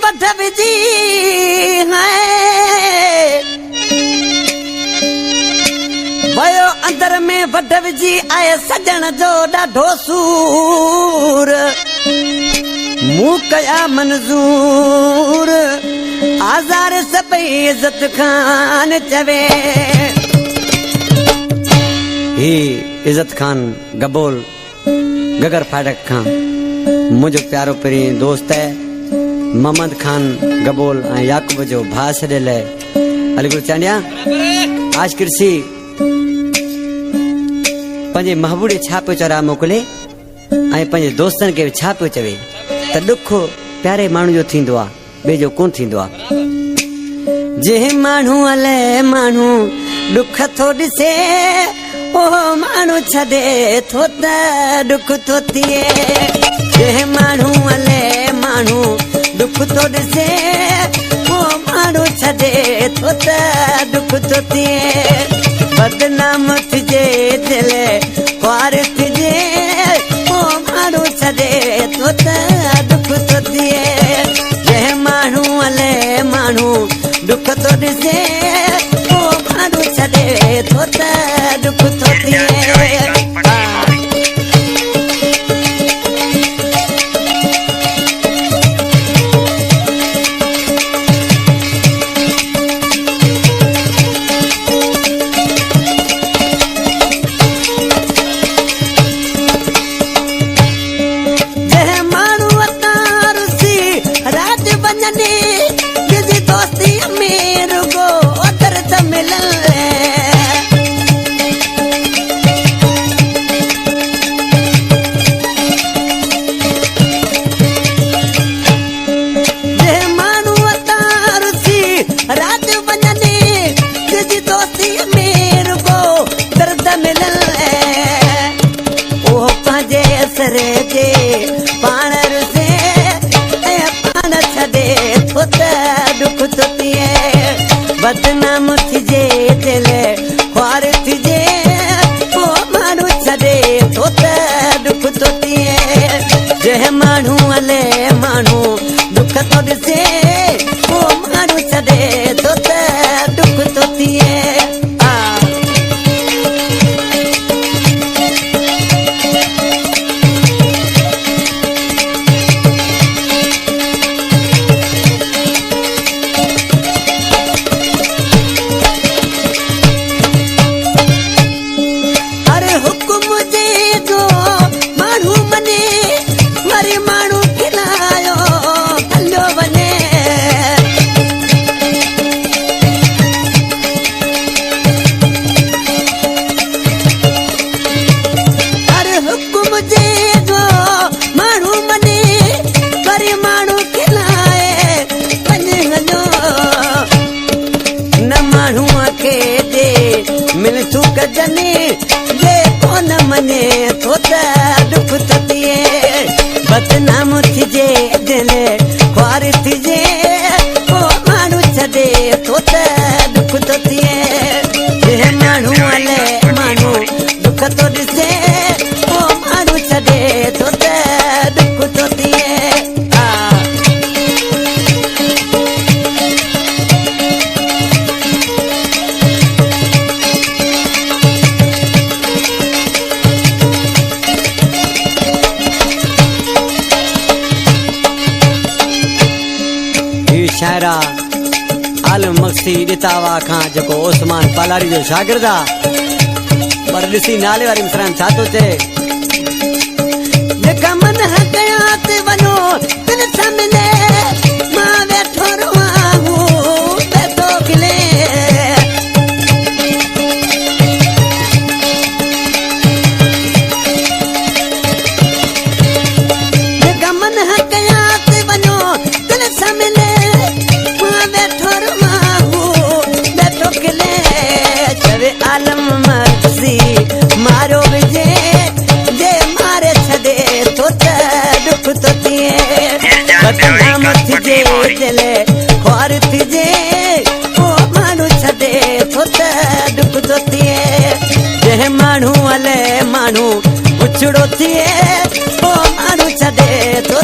वठ विझी वयो अंदर में वठ विझी आए सजण जो ॾाढो सूर मूं कया मंज़ूर आज़ार सभई इज़त खान चवे ही इज़त खान गबोल गगर फाटक खां मुझो प्यारो परी दोस्त है मोहम्मद खान गबोल याकूब जो भाउ छॾियल अलीगुर चांडिया आज कृषि पंहिंजे महबूबे छा पियो चरा मोकिले ऐं पंहिंजे दोस्तनि खे छा पियो चवे त ॾुख प्यारे माण्हू जो थींदो आहे ॿिए जो कोन थींदो आहे जंहिं माण्हू हले माण्हू ॾुख थो ॾिसे ओ माण्हू छॾे थो त ॾुख थो थिए जंहिं माण्हू हले माण्हू ॾुख थो ॾिसे ओ माण्हू छॾे थो त ॾुख थो थिए बदनाम थिजे दिल ख्वार थिजे ओ माण्हू छॾे थो त ॾुख थो थिए जंहिं माण्हू हले माण्हू ॾुख थो ॾिसे ओ माण्हू छॾे थो त ॾुख थो थिए पाण रुसे पाण छॾे थो त ॾुख थो थिए बदनाम थिजे दिल ख्वार थिजे ओ माण्हू छॾे थो त ॾुख थो थिए जंहिं माण्हू हले माण्हू ॾुख थो ॾिसे ओ माण्हू छॾे थो त ॾुख थो थिए बदनाम थिजे दिल ख्वार थिजे ओ माण्हू छॾे थो त ॾुख थो थिए जंहिं माण्हू हले माण्हू ॾुख थो ॾिसे ओ माण्हू छॾे थो त ॾुख थो थिए शायरा आलम मक्सी ॾितावा खां जेको ओस्मान पालारी जो शागिर्द आहे पर ॾिसी नाले वारी मिसरान छा थो चए जेका मन हक़यात वञो तिन सामने मां वेठो रहां हूं वेठो खिले जेका मन हक़यात वञो तिन सामने आलम मक्सी मारो विझे जे मारे छॾे थो त ॾुख थो थिए बदनाम थिजे दिल ख्वार थिजे ओ माण्हू छॾे थो त ॾुख थो थिए जंहिं माण्हू हले माण्हू उछड़ो थिए ओ माण्हू छॾे थो